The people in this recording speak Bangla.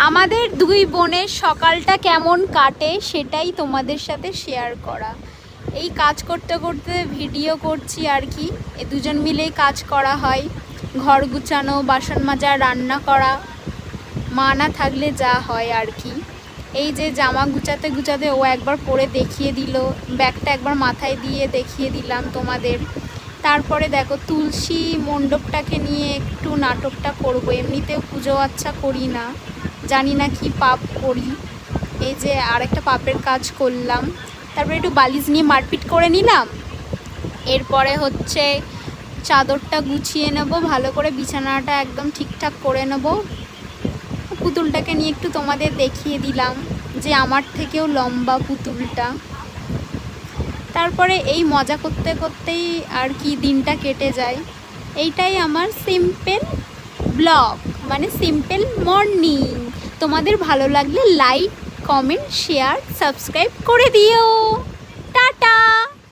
আমাদের দুই বোনের সকালটা কেমন কাটে সেটাই তোমাদের সাথে শেয়ার করা। এই কাজ করতে করতে ভিডিও করছি আর কি। এ দুজন মিলেই কাজ করা হয়, ঘর গুছানো, বাসন মাজা, রান্না করা, মা না থাকলে যা হয় আর কি। এই যে জামা গুছাতে গুছাতে ও একবার পরে দেখিয়ে দিল, ব্যাগটা একবার মাথায় দিয়ে দেখিয়ে দিলাম তোমাদের। তারপরে দেখো তুলসী মণ্ডপটাকে নিয়ে একটু নাটকটা করব। এমনিতেও পুজো আচ্ছা করি না, জানি না কি পাপ করি। এই যে আরেকটা পাপের কাজ করলাম। তারপরে একটু বালিশ নিয়ে মারপিট করে নিলাম। এরপরে হচ্ছে চাদরটা গুছিয়ে নেব, ভালো করে বিছানাটা একদম ঠিকঠাক করে নেব। পুতুলটাকে নিয়ে একটু তোমাদের দেখিয়ে দিলাম যে আমার থেকেও লম্বা পুতুলটা। তারপরে এই মজা করতে করতেই আর কি দিনটা কেটে যায়। এইটাই আমার সিম্পল ব্লগ, মানে সিম্পল মর্নিং। তোমাদের ভালো লাগলে লাইক, কমেন্ট, শেয়ার, সাবস্ক্রাইব করে দিও।